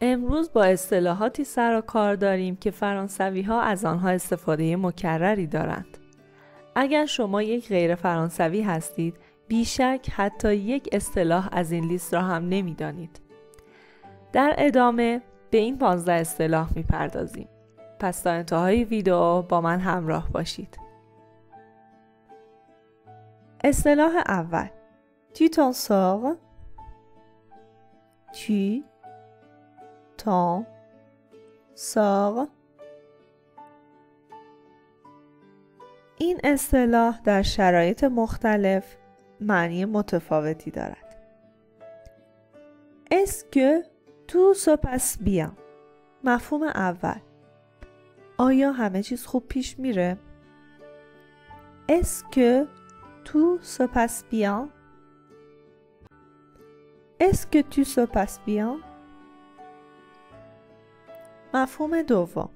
امروز با اصطلاحاتی سر و کار داریم که فرانسوی‌ها از آنها استفاده مکرری دارند. اگر شما یک غیر فرانسوی هستید، بیشک حتی یک اصطلاح از این لیست را هم نمی‌دانید. در ادامه به این 15 اصطلاح می‌پردازیم. پس تا انتهای ویدئو با من همراه باشید. اصطلاح اول: Tu t'en sors. Tu t'en sors. این اصطلاح در شرایط مختلف معنی متفاوتی دارد. Est-ce que tout se passe bien؟ مفهوم اول: آیا همه چیز خوب پیش میره؟ Est-ce que tout se passe bien؟ Est-ce que tu se passes bien؟ مفهوم دوم: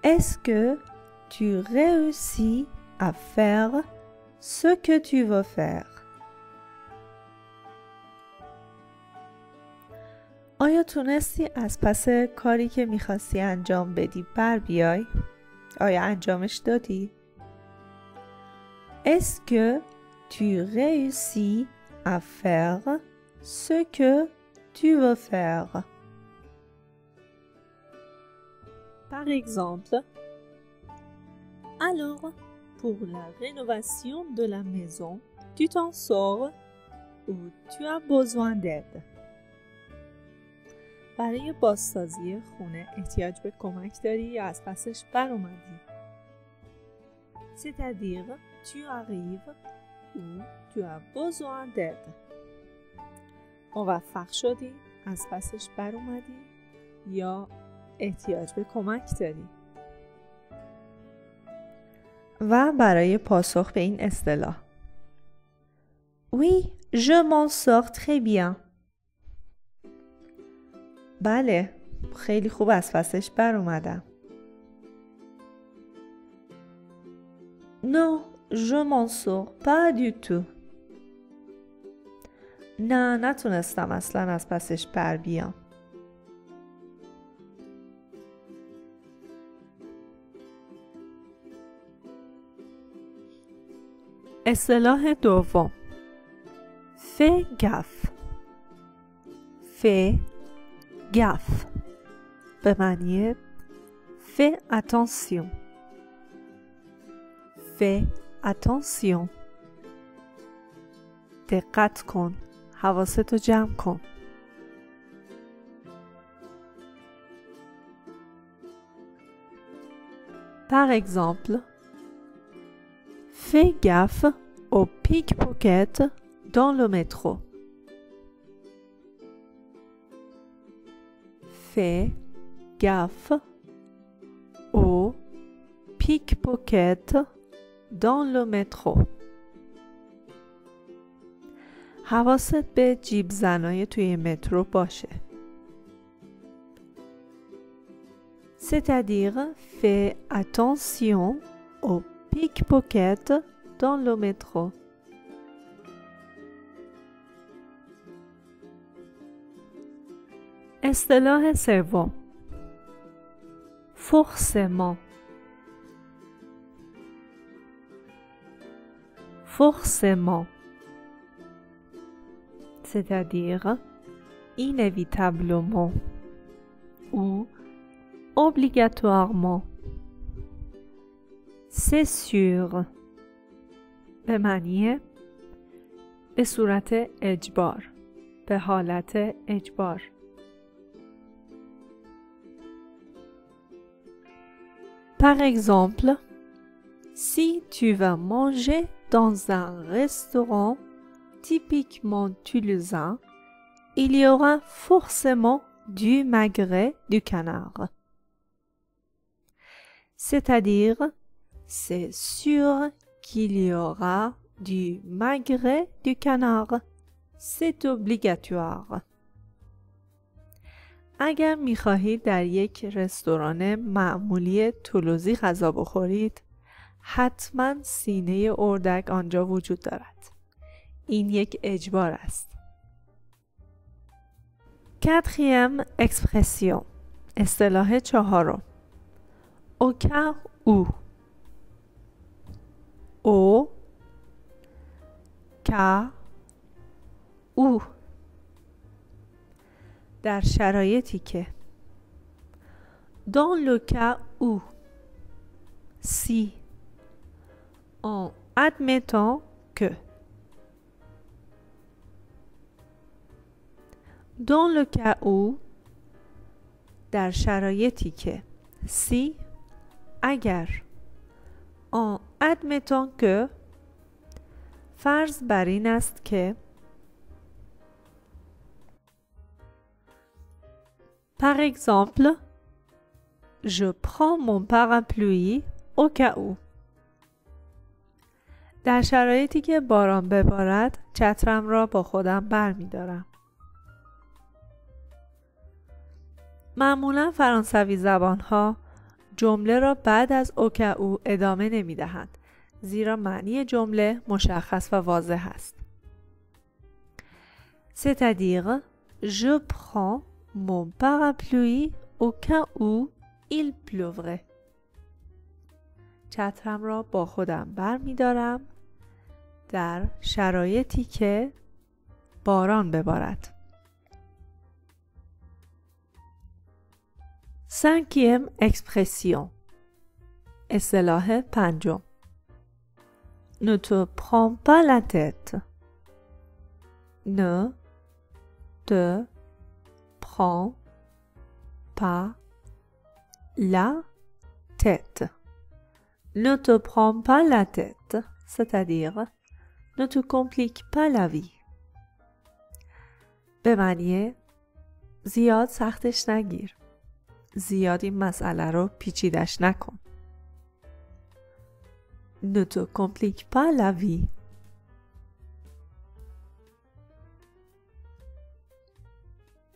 Est-ce que tu réussis à faire ce que tu veux faire؟ آیا تونستی از پس کاری که میخواستی انجام بدی بر بیای؟ آیا انجامش دادی؟ Est-ce que tu réussis à faire ce que tu veux faire؟ Par exemple, alors, pour la rénovation de la maison, tu t'en sors ou tu as besoin d'aide؟ برای بازسازی خونه احتیاج به کمک داری یا از پسش بر اومدی؟ C'est-à-dire, tu arrives ou tu as besoin d'aide. موفق شدی؟ از پسش بر اومدی؟ یا احتیاج به کمک داری؟ و برای پاسخ به این اصطلاح: Oui, je m'en sors très bien. بله، خیلی خوب از پسش بر اومدم. Non, je m'en sors pas du tout. نه، نتونستم اصلا از پسش بر بیام. اصطلاح دوم: Fais gaffe. Fais gaffe به معنی Fais attention. Fais attention. دقت کن. حواستو جمع کن. Par exemple, fais gaffe aux pickpockets dans le métro. Fais gaffe aux pickpockets dans le métro. حواست به جیب زنای توی مترو باشه. C'est-à-dire, fais attention aux pickpockets dans le métro. اصطلاح سوم: Forcément. Forcément. C'est-à-dire inévitablement ou obligatoirement. C'est sûr. به معنی به صورت اجبار، به حالت اجبار. Par exemple, si tu vas manger dans un restaurant typiquement toulousain, il y aura forcément du magret du canard. C'est-à-dire, c'est sûr qu'il y aura du magret du canard. C'est obligatoire. اگر می‌خواهید در یک رستوران معمولی تولوزی غذا بخورید، حتما سینه اردک آنجا وجود دارد. این یک اجبار است. Quatrième expression. اصطلاح چهارم. Au cas où. Au cas où. در شرایطی که. Dans le cas où. Si. En admettant que. Dans le cas où. در شرایطی که. Si. اگر. En admettant que. فرض بر این است که. Par exemple, je prends mon parapluie au cas où. در شرایطی که باران ببارد، چترم را با خودم برمی‌دارم. معمولا فرانسوی زبان‌ها جمله را بعد از au cas où ادامه نمی‌دهند، زیرا معنی جمله مشخص و واضح است. C'est-à-dire, je prends mon parapluie au cas où il pleuvrait. چترم را با خودم برمی‌دارم در شرایطی که باران ببارد. Cinquième expression. اصطلاح پنجم. Ne te prends pas la tête. Ne te prends pas la tête. Ne te prends pas la tête, c'est-à-dire ne te complique pas la vie. به معنی زیاد سختش نگیر. زیاد این مسئله رو پیچیدش نکن. Ne te complique pas la vie.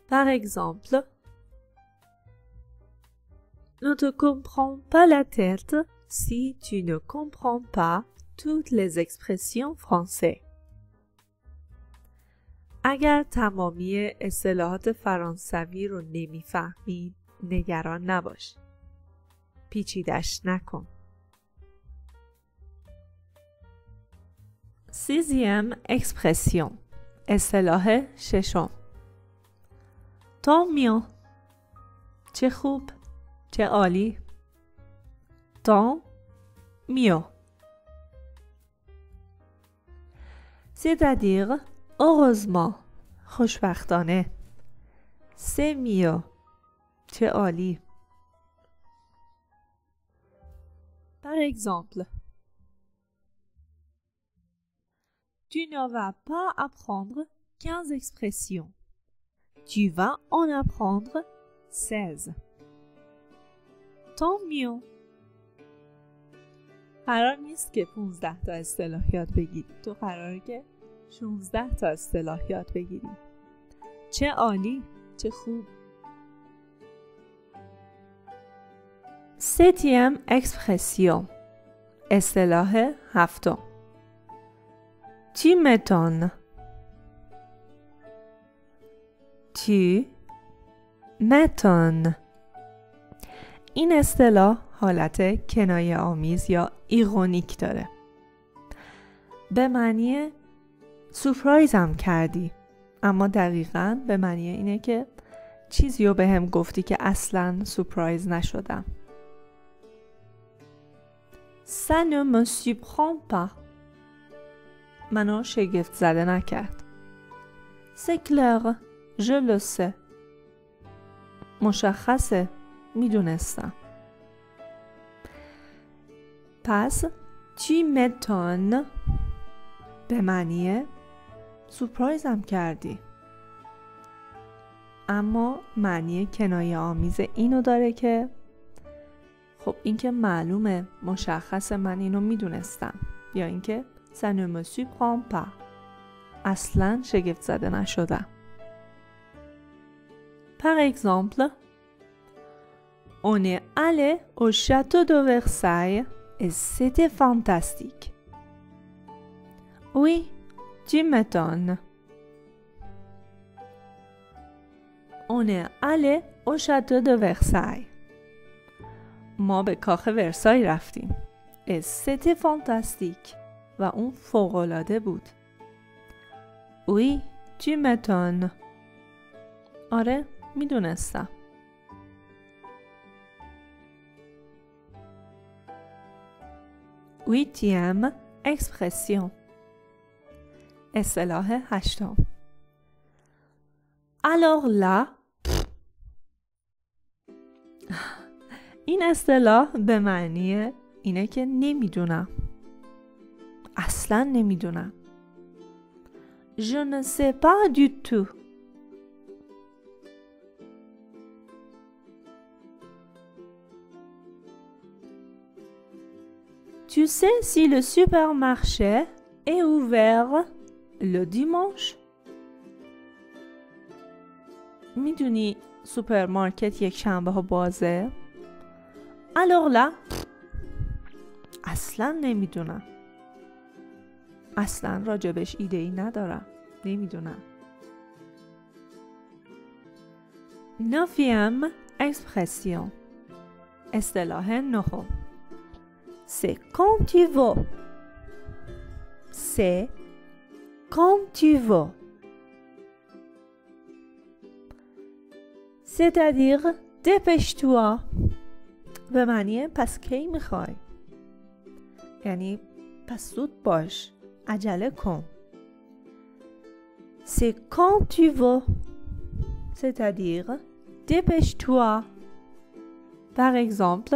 Par exemple, ne te comprends pas la tête si tu ne comprends pas toutes les expressions françaises. اگر تمامی اصطلاحات فرانسوی رو نمیفهمی، نگران نباش. پیچیدش نکن. Sixième expression. اصطلاح ششم. Tant mieux. چه خوب. چه عالی. Tant mieux. C'est-à-dire heureusement. خوشبختانه. C'est mieux. چه عالی. Par exemple, tu ne vas pas apprendre 15 expressions. Tu vas en apprendre 16. Tant mieux. قرار نیست که 15 تا اصطلاح یاد بگیری. تو قراره که 16 تا اصطلاح یاد بگیری. چه عالی. چه خوب. Septième expression. اصطلاح هفتم. Tu m'étonnes. Tu m'étonnes. این اصطلاح حالت کنایه آمیز یا ایرونیک داره. به معنی سورپرایزم کردی، اما دقیقاً به معنی اینه که چیزی رو به هم گفتی که اصلاً سورپرایز نشدم. Ça ne me surprend pas. منو شگفت زده نکرد. C'est clair. Je le sais. مشخصه. میدونستم. پس tu m'étonnes به معنی سورپرایزم کردی. اما معنی کنایه آمیز اینو داره که خب این که معلومه، مشخصه، من اینو میدونستم. یا اینکه ça ne me surprend pas. اصلاً شگفت زده نشدم. Par exemple, on est allé au château de Versailles et c'était fantastique. Oui, tu m'étonnes. On est allé au château de Versailles. ما به کاخ ورسای رفتیم. Et c'était fantastique. و اون فوق‌العاده بود. Oui, tu m'étonnes. آره، میدونستم. Huitième expression. اصطلاح هشتم. Alors là این اصطلاح به معنی اینه که نمیدونم. اصلا نمیدونم. Je ne sais pas du tout. Tu sais si le supermarché est ouvert le dimanche? میدونی سوپرمارکت یک شنبه ها بازه؟ Alors là اصلا نمیدونم. اصلا راجبش ایده ای ندارم. نمیدونم. Neuvième expression. اصطلاح نهم. C'est quand tu veux. C'est quand tu veux. C'est-à-dire dépêche-toi. به معنی پس کی میخوای؟ یعنی پس زود باش. عجله کن. C'est quand tu veux. C'est-à-dire dépêche-toi. Par exemple,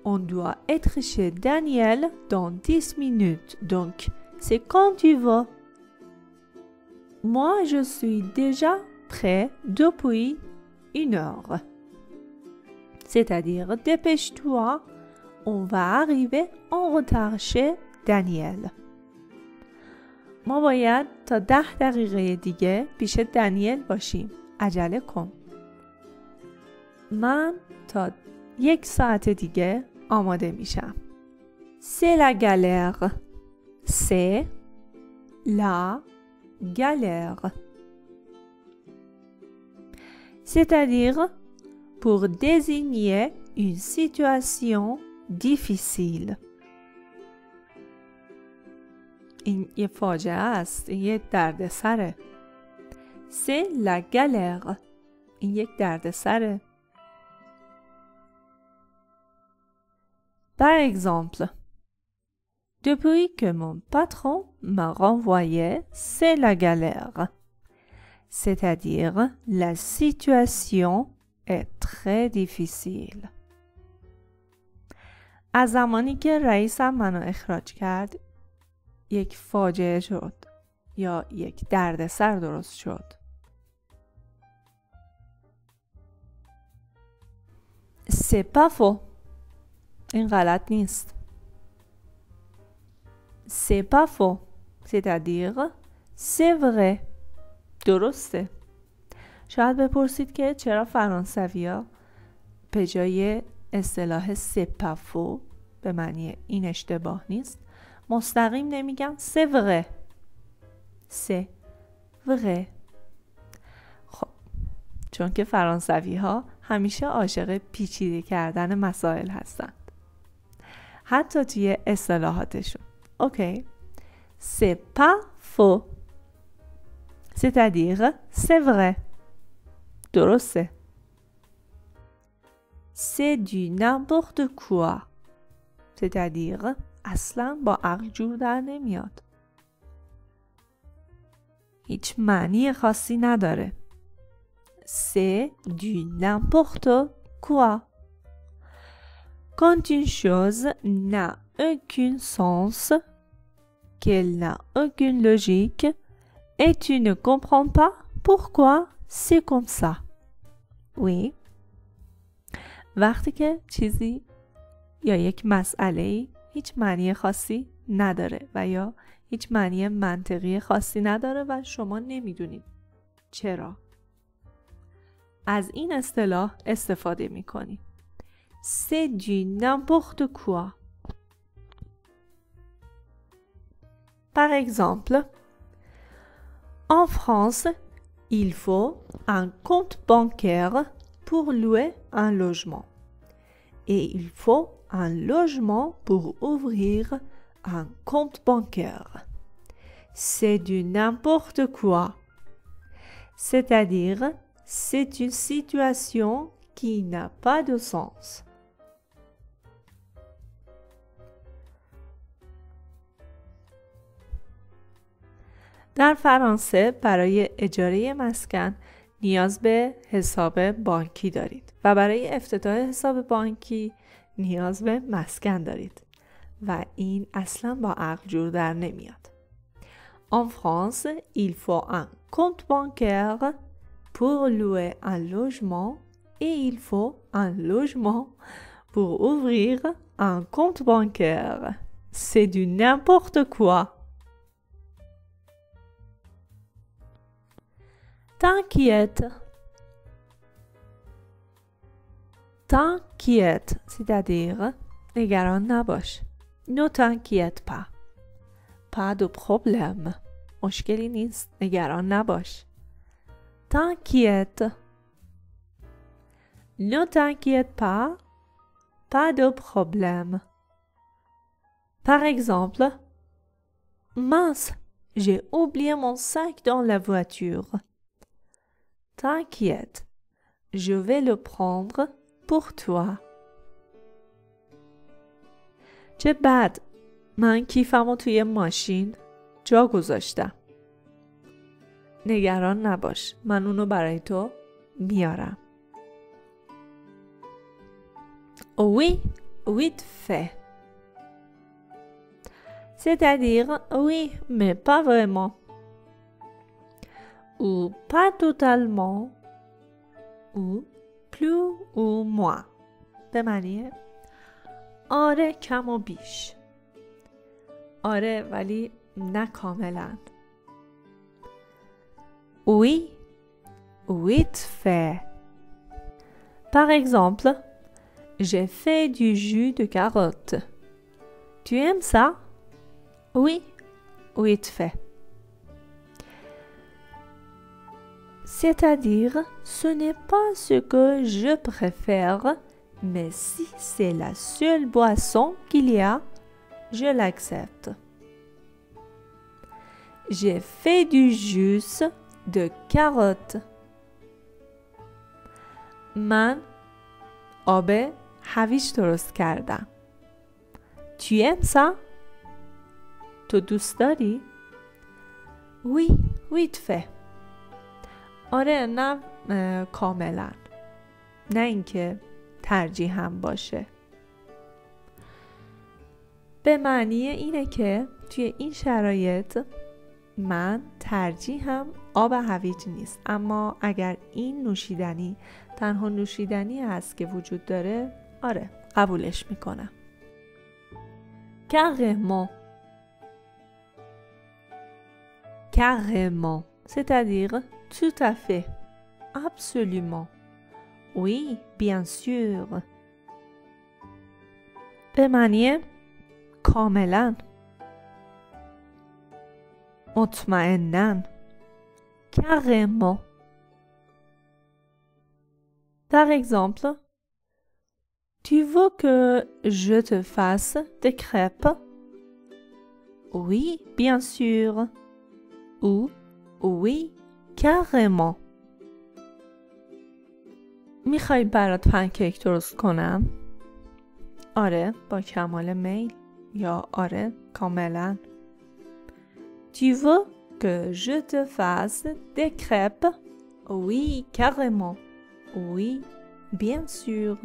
on doit être chez Daniel dans 10 minutes. Donc, c'est quand tu veux. Moi, je suis déjà prêt depuis 1 heure. C'est-à-dire, dépêche-toi, on va arriver en retard chez Daniel. ما باید تا 10 دقیقه دیگه پیش دانیل باشیم. عجله کن. من تا 1 ساعت دیگه آماده میشم. C'est la galère. C'est la galère. C'est-à-dire pour désigner une situation difficile. این یه فاجعه است. این یه دردسره. C'est la galère. این یک دردسره. Par exemple, depuis que mon patron m'a renvoyé, c'est la galère. C'est-à-dire, la situation est très difficile. از زمانی که رئیسم منو اخراج کرد، یک فاجعه شد یا یک دردسر درست شد. C'est pas faux. این غلط نیست. C'est pas faux. C'est-à-dire c'est vrai. درسته. شاید بپرسید که چرا فرانسوی‌ها به جای اصطلاح c'est pas faux به معنی این اشتباه نیست مستقیم نمیگن c'est vrai. C'est vrai. خب چون که فرانسوی‌ها همیشه عاشق پیچیده کردن مسائل هستند. حتی توی اصطلاحاتشون. اوکی. C'est pas faux. C'est-à-dire c'est vrai. درسته. C'est du n'importe quoi. C'est-à-dire اصلا با عقل جور در نمیاد. هیچ معنی خاصی نداره. C'est du n'importe quoi. Quand une chose n'a aucun sens, qu'elle n'a aucune logique, et tu ne comprends pas pourquoi c'est comme ça. Oui. وقتی که چیزی یا یک مسئله هیچ معنی خاصی نداره و یا هیچ معنی منطقی خاصی نداره و شما نمیدونید چرا. از این اصطلاح استفاده میکنید. C'est du n'importe quoi. Par exemple, en France, Il faut un compte bancaire pour louer un logement. Et il faut un logement pour ouvrir un compte bancaire. C'est du n'importe quoi. C'est-à-dire, c'est une situation qui n'a pas de sens. در فرانسه برای اجاره مسکن نیاز به حساب بانکی دارید و برای افتتاح حساب بانکی نیاز به مسکن دارید و این اصلا با عقل جور در نمیاد. En France, il faut un compte bancaire pour louer un logement et il faut un logement pour ouvrir un compte bancaire. C'est du n'importe quoi. T'inquiète. T'inquiète, c'est-à-dire نگران نباش. Ne t'inquiète pas. Pas de problème. مشکلی نیست. نگران نباش. T'inquiète. Ne t'inquiète pas. Pas de problème. Par exemple, mince, j'ai oublié mon sac dans la voiture. T'inquiète, je vais le prendre pour toi. چه بد، من کیفمو توی ماشین جا گذاشتم. نگران نباش، من اونو برای تو میارم. Oui, vite fait. C'est-à-dire, oui, mais pas vraiment. Ou pas totalement. Ou plus ou moins. به معنی آره کم و بیش. آره ولی نه کاملا. Oui, vite fait. Par exemple, j'ai fait du jus de carotte. Tu aimes ça? Oui, vite fait. C'est-à-dire, ce n'est pas ce que je préfère, mais si c'est la seule boisson qu'il y a, je l'accepte. J'ai fait du jus de carotte. من آب هویج درست کردم. Tu aimes ça? تو دوست داری؟ Oui, vite fait. آره نه کاملا. نه اینکه ترجیح هم باشه. به معنی اینه که توی این شرایط من ترجیحم آب هویج نیست، اما اگر این نوشیدنی تنها نوشیدنی هست که وجود داره، آره قبولش میکنم. Carrément. Carrément. C'est-à-dire tout à fait. Absolument. Oui, bien sûr. به معنی کاملا. مطمئناً. Carrément. Par exemple, tu veux que je te fasse des crêpes? Oui, bien sûr. Ou oui, carrément. میخوای برات پنکیک درست کنم؟ آره با کمال میل. یا آره کاملا. Tu veux que je te fasse des crêpes? Oui, carrément. Oui, bien sûr.